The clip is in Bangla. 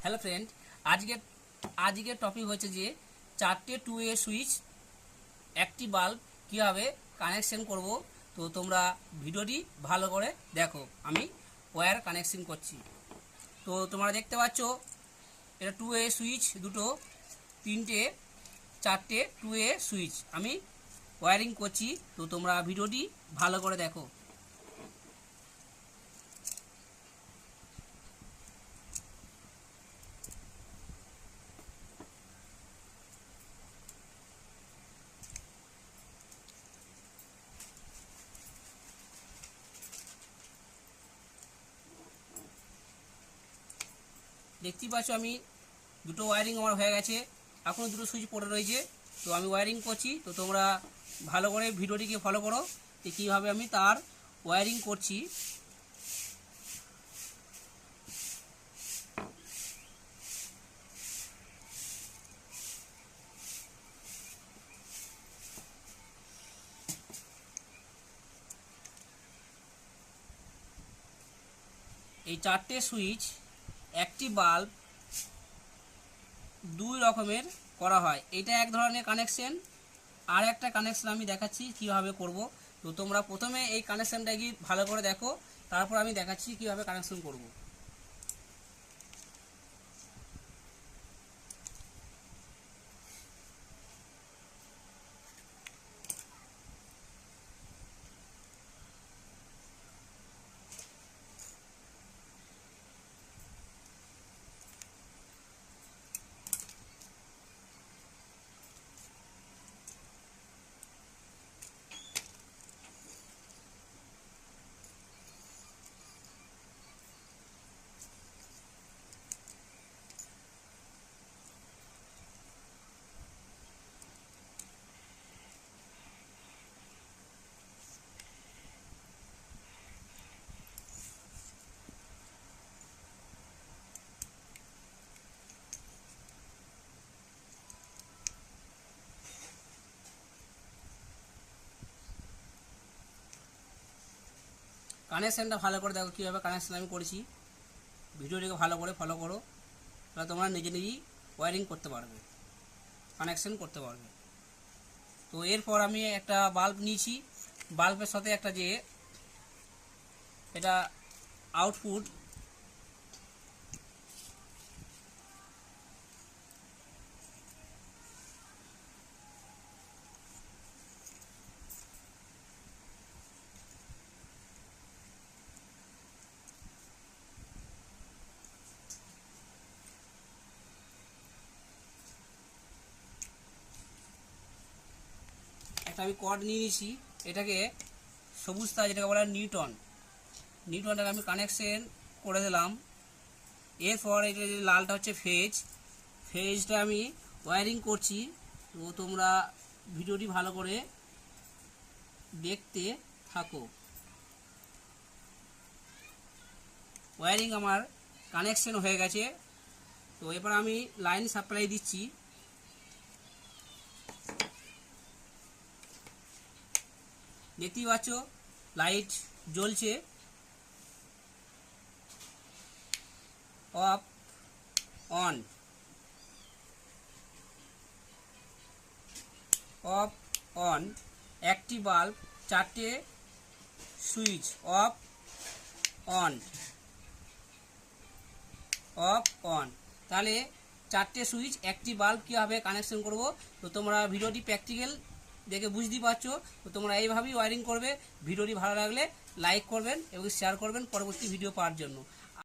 হ্যালো ফ্রেন্ড, আজকের টপিক হচ্ছে যে 4টে 2A সুইচ একটি বাল্ব কীভাবে কানেকশন করব। তো তোমরা ভিডিওটি ভালো করে দেখো। আমি ওয়্যার কানেকশন করছি। তো তোমরা দেখতে পাচ্ছ এটা 2A সুইচ, দুটো, তিনটে, 4টে 2A সুইচ আমি ওয়্যারিং করছি। তো তোমরা ভিডিওটি ভালো করে দেখো। দেখতেই পাচ্ছ আমি দুটো ওয়্যারিং আমার হয়ে গেছে, এখনও দুটো সুইচ পড়ে রয়েছে। তো আমি ওয়্যারিং করছি। তো তোমরা ভালো করে ভিডিওটিকে ফলো করো যে কীভাবে আমি তার ওয়্যারিং করছি। এই 4টে সুইচ একটি বাল্ব দুই রকমের করা হয়। এটা এক ধরনের কানেকশন, আর একটা কানেকশন আমি দেখাচ্ছি কিভাবে করব। তো তোমরা প্রথমে এই কানেকশনটা কি ভালো করে দেখো, তারপর আমি দেখাচ্ছি কিভাবে কানেকশন করব। কানেকশানটা ভালো করে দেখো কীভাবে কানেকশান আমি করেছি। ভিডিওটিকে ভালো করে ফলো করো, তাহলে তোমরা নিজেই ওয়্যারিং করতে পারবে, কানেকশান করতে পারবে। তো এরপর আমি একটা বাল্ব নিয়েছি, বাল্বের সাথে একটা যে এটা আউটপুট, একটা আমি কর্ড নিয়ে নিয়েছি। এটাকে সবুজ তার, যেটাকে বলা হয় নিউটনটাকে আমি কানেকশন করে দিলাম। এরপর এটা যে লালটা হচ্ছে ফেজটা আমি ওয়্যারিং করছি। তো তোমরা ভিডিওটি ভালো করে দেখতে থাকো। ওয়্যারিং আমার কানেকশন হয়ে গেছে। তো এবার আমি লাইন সাপ্লাই দিচ্ছি। দেখতেই পাচ্ছ লাইট জ্বলছে, অফ অন অফ অন। একটি বাল্ব, 4টে switch, off on off on. তাহলে 4টে সুইচ একটি বাল্ব কীভাবে কানেকশন করব। তো তোমরা ভিডিওটি প্র্যাকটিক্যাল দেখে বুঝতেই পারছো। তো তোমরা এইভাবেই ওয়্যারিং করবে। ভিডিওটি ভালো লাগলে লাইক করবেন এবং শেয়ার করবেন পরবর্তী ভিডিও পাওয়ার জন্য।